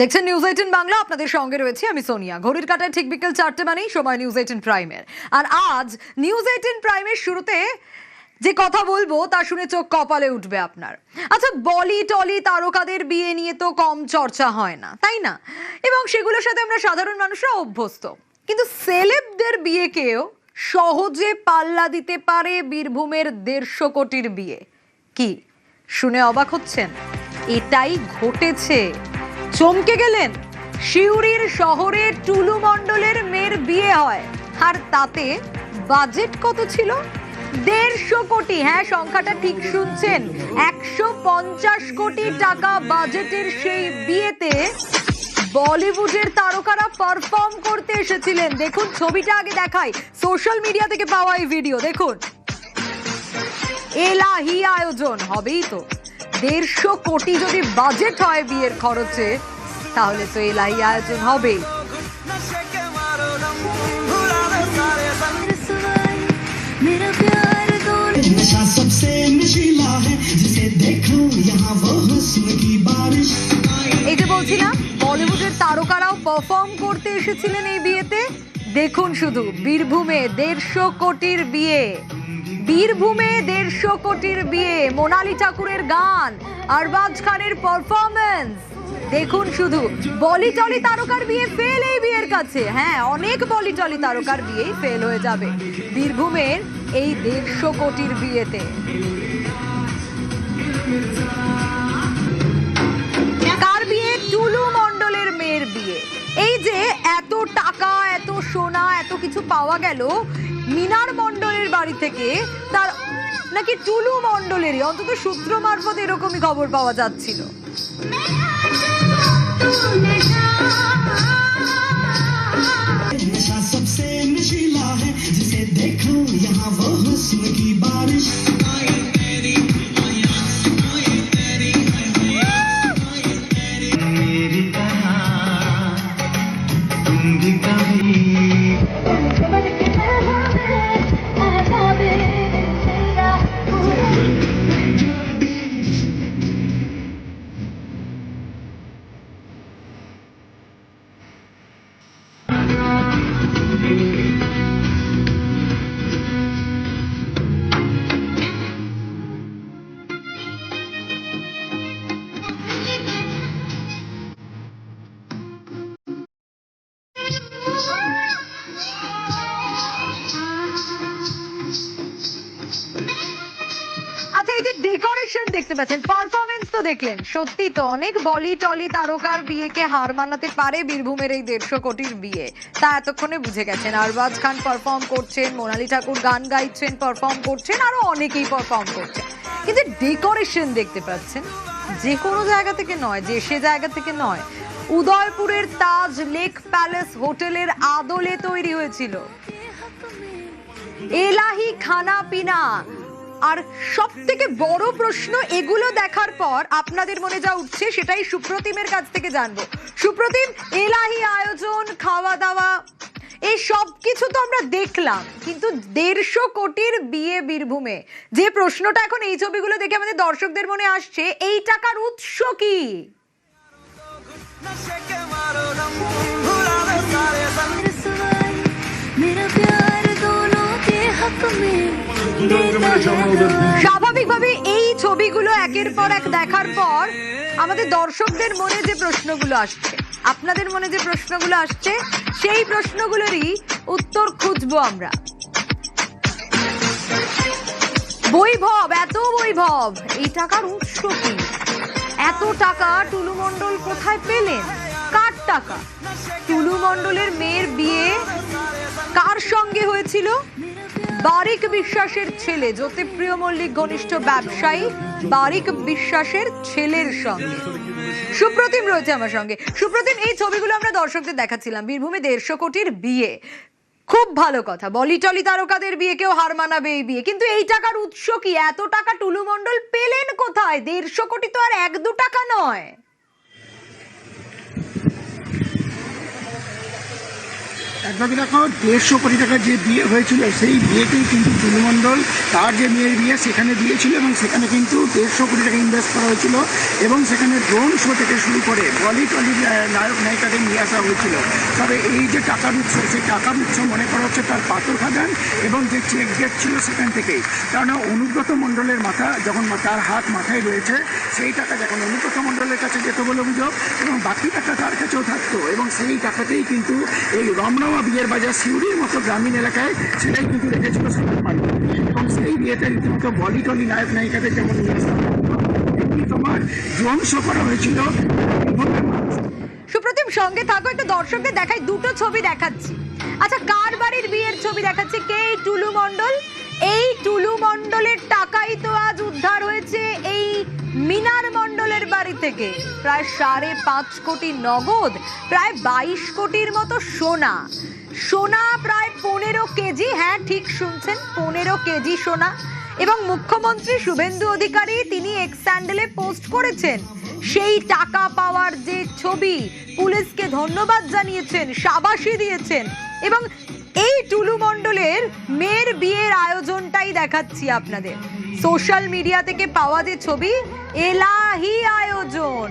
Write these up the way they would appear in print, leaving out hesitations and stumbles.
দেখছেন নিউজ 18 বাংলা, আপনাদের সঙ্গে রয়েছে আমি সোনিয়া। ঘড়ির কাঁটায় ঠিক বিকেল 4টে মানেই সময় নিউজ 18 প্রাইমের। আর আজ নিউজ 18 প্রাইমের শুরুতে যে কথা বলবো তা শুনে চোখ কপালে উঠবে আপনার। আচ্ছা, বলি টলি তারকাদের বিয়ে নিয়ে তো কম চর্চা হয় না, তাই না? এবং সেগুলোর সাথে আমরা সাধারণ মানুষরা অভ্যস্ত, কিন্তু সেলেবদের বিয়েকেও সহজে পাল্লা দিতে পারে বীরভূমের 150 কোটির বিয়ে। কি শুনে অবাক হচ্ছেন? এটাই ঘটেছে। চমকে গেলেন? শিউরির শহরে টুলু মণ্ডলের মেয়ের বিয়ে হয়, আর তাতে বাজেট কত ছিল? 150 কোটি। হ্যাঁ, সংখ্যাটা ঠিক শুনছেন, 150 কোটি টাকা বাজেটের সেই বিয়েতে বলিউডের তারকারা পারফর্ম করতে এসেছিলেন। দেখুন ছবিটা, আগে দেখাই, সোশ্যাল মিডিয়া থেকে পাওয়া এই ভিডিও দেখুন। এলাহি আয়োজন হবেই তো। 150 কোটি যদি বাজেট হয় বিয়ের খরচে, তাহলে তো এলাহি আয়োজন হবেই। এই যে বলছিলাম, বলিউডের তারকারাও পারফর্ম করতে এসেছিলেন এই বিয়েতে। দেখুন শুধু, বীরভূমে 150 কোটির বিয়ে। বীরভূমে 150 কোটির বিয়ে, মোনালি ঠাকুরের গান, আরবাজ খানের পারফরমেন্স। দেখুন শুধু, বলি টলি তারকার বিয়ে ফেল এই বিয়ের কাছে। হ্যাঁ, অনেক বলি টলি তারকার বিয়েই ফেল হয়ে যাবে বীরভূমের এই 150 কোটির বিয়েতে। কার বিয়ে? টুলু মণ্ডলের মেয়ের বিয়ে। এই যে এত টাকা, এত সোনা, এত কিছু পাওয়া গেল মিনার মণ্ডলের বাড়ি থেকে, তার নাকি টুলু মণ্ডলেরই, অন্তত সূত্র মারফত এরকমই খবর পাওয়া যাচ্ছিল। আচ্ছা, এই যে ডেকোরেশন দেখতে পাচ্ছেন, পারফরমেন্স তো দেখলেন, সত্যি তো অনেক বলি টলি তারকার বিয়েকে হার মানাতে পারে বীরভূমের এই 150 কোটির বিয়ে। তা এতক্ষণে বুঝে গেছেন। আরবাজ খান পারফর্ম করছেন, মোনালি ঠাকুর গান গাইছেন, পারফর্ম করছেন, আরো অনেকেই পারফর্ম করছেন। কিন্তু ডেকোরেশন দেখতে পাচ্ছেন, যে কোনো জায়গা থেকে নয়, যে সে জায়গা থেকে নয়, উদয়পুরের তাজ লেক প্যালেস হোটেলের আদলে তৈরি হয়েছিল। এলাহি খানা পিনা। আর সব থেকে বড় প্রশ্ন, এগুলো দেখার পর আপনাদের মনে যা উঠছে সেটাই সুপ্রতিমের কাছ থেকে জানবো। সুপ্রতিম, এলাহি আয়োজন, খাওয়া দাওয়া, এই সব কিছু তো আমরা দেখলাম, কিন্তু 150 কোটির বিয়ে বীরভূমে, যে প্রশ্নটা এখন এই ছবিগুলো দেখে আমাদের দর্শকদের মনে আসছে, এই টাকার উৎস কি? স্বাভাবিকভাবে এই ছবিগুলো একের পর এক দেখার পর আমাদের দর্শকদের মনে যে প্রশ্নগুলো আসছে, আপনাদের মনে যে প্রশ্নগুলো আসছে, সেই প্রশ্নগুলোরই উত্তর খুঁজবো আমরা। বৈভব, এত বৈভব, এই টাকার উৎস কি? এত টাকা টুলু মণ্ডল কোথায় পেলেন? কার টাকা? টুলু মণ্ডলের মেয়ের বিয়ে কার সঙ্গে হয়েছিল? বারিক বিশ্বাসের ছেলে, জ্যোতিপ্রিয় মল্লিক ঘনিষ্ঠ ব্যবসায়ী বারিক বিশ্বাসের ছেলের সঙ্গে। সুপ্রতিম রয়েছে আমার সঙ্গে। সুপ্রতিম, এই ছবিগুলো আমরা দর্শকদের দেখাচ্ছিলাম, বীরভূমে 150 কোটির বিয়ে, খুব ভালো কথা, বলি টলি তারকাদের বিয়েকেও হার মানাবে এই বিয়ে, কিন্তু এই টাকার উৎস কি? এত টাকা টুলু মণ্ডল পেলেন কোথায়? 150 কোটি তো আর 1-2 টাকা নয়। একভাবে দেখো 150 কোটি টাকার যে বিয়ে হয়েছিল সেই বিয়েতেই কিন্তু টুলু মণ্ডল তার যে মেয়ের বিয়ে সেখানে দিয়েছিল এবং সেখানে কিন্তু 150 কোটি টাকা ইনভেস্ট করা হয়েছিল এবং সেখানে ড্রোন শো থেকে শুরু করে বলি নায়ক নায়িকাদের নিয়ে আসা হয়েছিল। তবে এই যে টাকার উৎস, সেই টাকার উৎস মনে করা হচ্ছে তার পাথর খাদান এবং যে চেক গেট ছিল সেখান থেকেই। কারণ অনুব্রত মণ্ডলের মাথা যখন তার হাত মাথায় রয়েছে, সেই টাকা যখন অনুব্রত মণ্ডলের কাছে যেত বলে অভিযোগ এবং বাকি টাকা তার কাছেও থাকতো এবং সেই টাকাতেই কিন্তু এই রমরমা বিয়ের বাজার সিউড়ির মতো গ্রামীণ এলাকায় সেটাই কিন্তু রেখেছিল সালমান পান্ডে এবং সেই বিয়েতে রীতিমতো বলি টলি নায়ক নায়িকাদের যেমন নিয়ে আসা এমনি তোমার ড্রোন শো করা হয়েছিল। সুপ্রতিম, সঙ্গে থাকো, একটু দর্শকদের দেখাই, দুটো ছবি দেখাচ্ছি। আচ্ছা, কার বাড়ির বিয়ের ছবি দেখাচ্ছে? কে এই টুলু মণ্ডল? এই টুলু মণ্ডলের টাকাই তো আজ উদ্ধার হয়েছে এই মিনার মণ্ডলের বাড়ি থেকে। প্রায় 5.5 কোটি নগদ, প্রায় 22 কোটির মতো সোনা। সোনা প্রায় 15 কেজি, হ্যাঁ ঠিক শুনছেন, 15 কেজি সোনা। এবং মুখ্যমন্ত্রী শুভেন্দু অধিকারী তিনি এক্স স্যান্ডেলে পোস্ট করেছেন সেই টাকা পাওয়ার যে ছবি, পুলিশকে ধন্যবাদ জানিয়েছেন, শাবাশি দিয়েছেন। এবং এই টুলু মণ্ডলের মেয়ের বিয়ের আয়োজনটাই দেখাচ্ছি আপনাদের। সোশ্যাল মিডিয়া থেকে পাওয়া যে ছবি, এলাহি আয়োজন,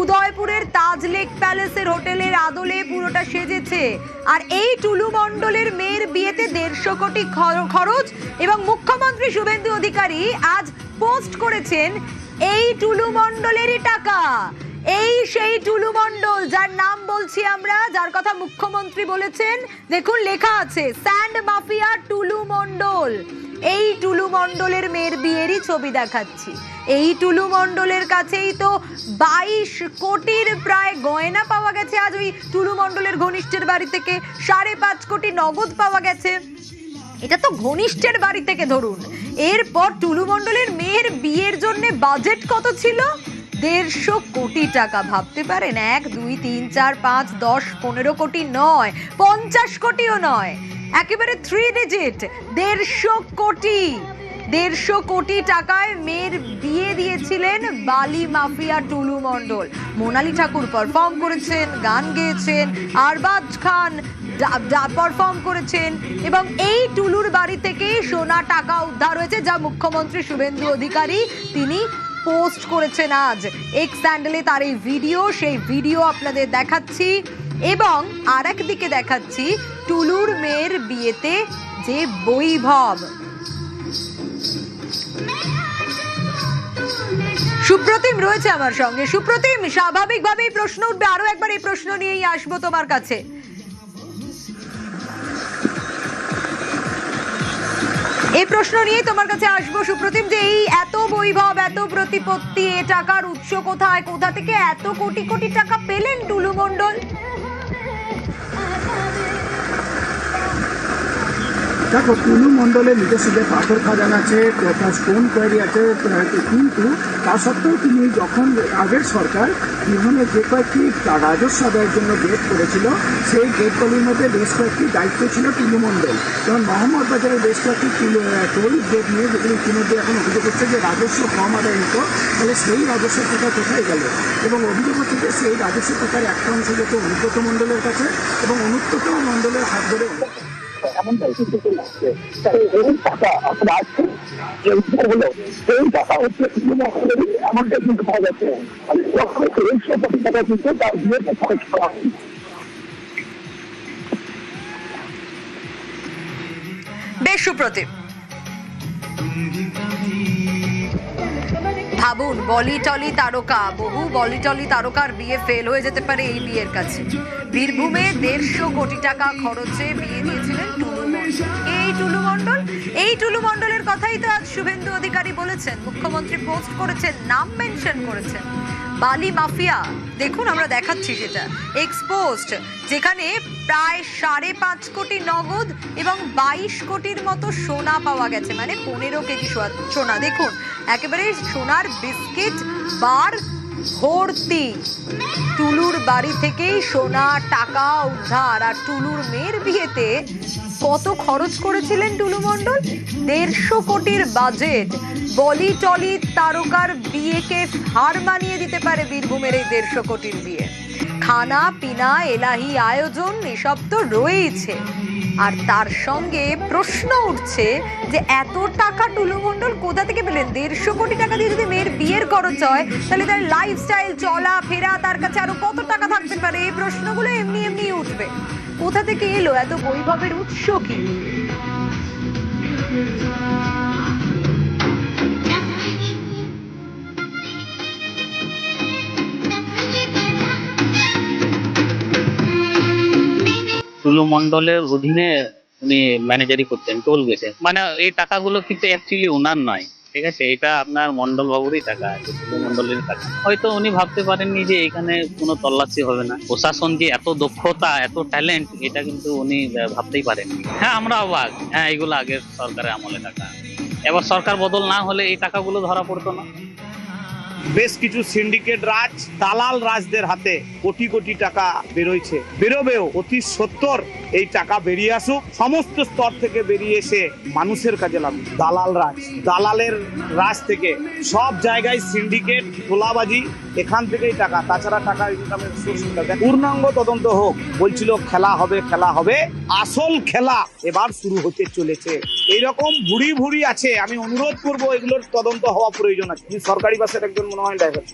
উদয়পুরের তাজ লেক প্যালেসের হোটেলের আদলে পুরোটা সেজেছে। আর এই টুলু মণ্ডলের মেয়ের বিয়েতে 150 কোটি খরচ এবং মুখ্যমন্ত্রী শুভেন্দু অধিকারী আজ পোস্ট করেছেন এই টুলু মণ্ডলেরই টাকা। এই সেই টুলু মণ্ডল যার নাম বলছি আমরা, যার কথা মুখ্যমন্ত্রী বলেছেন। দেখুন লেখা আছে স্যান্ড মাফিয়া টুলু মণ্ডল। এই টুলু মণ্ডলের মেয়ের বিয়েরই ছবি দেখাচ্ছি। এই টুলু মণ্ডলের কাছেই তো 22 কোটির প্রায় গয়না পাওয়া গেছে আজ ওই টুলু মণ্ডলের ঘনিষ্ঠের বাড়ি থেকে। 5.5 কোটি নগদ পাওয়া গেছে। এটা তো ঘনিষ্ঠের বাড়ি থেকে ধরুন। এরপর টুলু মণ্ডলের মেয়ের বিয়ের জন্য বাজেট কত ছিল? 150 কোটি টাকা। ভাবতে পারেন, 1 2 3 4 5 10 15 কোটি নয়, 50 কোটিও নয়, একেবারে 3 ডিজিট, 150 কোটি। 150 কোটি টাকায় মেয়ের বিয়ে দিয়েছিলেন বালি মাফিয়া টুলু মণ্ডল। মোনালি ঠাকুর পারফর্ম করেছেন, গান গেয়েছেন, আরবাজ খান পারফর্ম করেছেন এবং এই টুলুর বাড়ি থেকে সোনা টাকা উদ্ধার হয়েছে, যা মুখ্যমন্ত্রী শুভেন্দু অধিকারী তিনি পোস্ট করেছেন আজ এক্স স্যান্ডেলে। তার এই ভিডিও, সেই ভিডিও আপনাদের দেখাচ্ছি এবং আর একদিকে দেখাচ্ছি টুলুর মেয়ের বিয়েতে যে বৈভব। সুপ্রতিম রয়েছে আমার সঙ্গে। সুপ্রতিম, স্বাভাবিকভাবেই প্রশ্ন উঠবে, আরো একবার এই প্রশ্ন নিয়েই আসবো তোমার কাছে। এই প্রশ্ন নিয়ে তোমার কাছে আসবো সুপ্রতিম, যে এই এত বৈভব, এত প্রতিপত্তি, এ টাকার উৎস কোথায়? কোথা থেকে এত কোটি কোটি টাকা পেলেন টুলু মণ্ডল? দেখো, টুলু মণ্ডলের নিজস্ব পাথর খাদান আছে, স্টোন কোয়ারি আছে, কিন্তু তা সত্ত্বেও তিনি যখন আগের সরকার বিভিন্ন যে কয়েকটি রাজস্ব আদায়ের জন্য গেট করেছিল, সেই গেটগুলির মধ্যে বেশ কয়েকটি দায়িত্ব ছিল টুলু মণ্ডল। যেমন মোহাম্মদ বাজারে বেশ কয়েকটি টোল গেট নিয়ে, যেগুলো ইতিমধ্যে এখন অভিযোগ হচ্ছে যে রাজস্ব কম আদায় হতো, তাহলে সেই রাজস্ব টাকা কোথায় গেল? এবং অভিযোগ হচ্ছে যে সেই রাজস্ব টাকার একটা অংশ যেত অনুব্রত মণ্ডলের কাছে এবং অনুব্রত মণ্ডলের হাত ধরে এমনটাই কিন্তু লাগছে। এই টাকা আসলে আসছে যে উদ্ধার হলো, সেই টাকা হচ্ছে এমনটাই কিন্তু পাওয়া যাচ্ছে। 150 কোটি টাকা কিন্তু তার বিয়েতে খরচ করা হয়। বেশ সুপ্রতিম, ভাবুন, বলিটলি তারকা, বহু বলিটলি তারকার বিয়ে ফেল হয়ে যেতে পারে এই বিয়ের কাছে। বীরভূমে 150 কোটি টাকা খরচে বিয়ে দিয়েছিলেন টুলু মণ্ডল। এই টুলু মণ্ডলের কথাই তো আজ শুভেন্দু অধিকারী বলেছেন, মুখ্যমন্ত্রী পোস্ট করেছেন, নাম মেনশন করেছেন, বালি মাফিয়া। দেখুন, আমরা দেখাচ্ছি সেটা এক্সপোজড, যেখানে প্রায় 5.5 কোটি নগদ এবং 22 কোটির মতো সোনা পাওয়া গেছে, মানে 15 কেজি সোনা। দেখুন, একেবারে সোনার বিস্কিট বার ভর্তি। টুলুর বাড়ি থেকেই সোনা টাকা উদ্ধার। আর টুলুর মেয়ের বিয়েতে কত খরচ করেছিলেন টুলু মণ্ডল? 150 কোটির বাজেট। বলিটলি তারকার বিয়েকে হার মানিয়ে দিতে পারে বীরভূমের এই 150 কোটির বিয়ে। খানা পিনা এলাহি আয়োজন এসব তো রয়েইছে, আর তার সঙ্গে প্রশ্ন উঠছে যে এত টাকা টুলু মণ্ডল কোথা থেকে পেলেন? 150 কোটি টাকা দিয়ে যদি মেয়ের বিয়ের খরচ হয়, তাহলে তার লাইফস্টাইল, চলা ফেরা, তার কাছে আরো কত টাকা থাকতে পারে? এই প্রশ্নগুলো এমনি এমনি উঠবে। কোথা থেকে এলো এত বৈভবের উৎস কি? টুলু মণ্ডলের অধীনে উনি ম্যানেজারি করতেন টোল গেটে। মানে এই টাকাগুলো কিন্তু অ্যাকচুয়ালি ওনার নয়, ঠিক আছে, এটা আপনার মণ্ডল বাবুরই টাকা আছে, টুলু মণ্ডলের টাকা। হয়তো উনি ভাবতে পারেননি যে এখানে কোনো তল্লাশি হবে না, প্রশাসন যে এত দক্ষতা, এত ট্যালেন্ট, এটা কিন্তু উনি ভাবতেই পারেননি। হ্যাঁ, আমরা অবাক। হ্যাঁ, এগুলো আগের সরকারের আমলে টাকা। এবার সরকার বদল না হলে এই টাকাগুলো ধরা পড়তো না। বেশ কিছু সিন্ডিকেট রাজ, দালাল রাজদের হাতে কোটি কোটি টাকা বেরোইছে, বেরোবেও। অতি সত্বর এই টাকা বেরিয়ে আসুক, সমস্ত স্তর থেকে বেরিয়ে এসে মানুষের কাজে লাগুক। দালাল রাজ, দালালের রাজ থেকে সব জায়গায় সিন্ডিকেট, তোলাবাজি, এখান থেকেই টাকা। তাছাড়া টাকা ইনকামের সোর্স পূর্ণাঙ্গ তদন্ত হোক। বলছিল খেলা হবে, খেলা হবে, আসল খেলা এবার শুরু হতে চলেছে। এইরকম ভুড়ি ভুড়ি আছে, আমি অনুরোধ করবো এগুলোর তদন্ত হওয়া প্রয়োজন আছে। সরকারি বাসের একজন মনে হয় ড্রাইভার।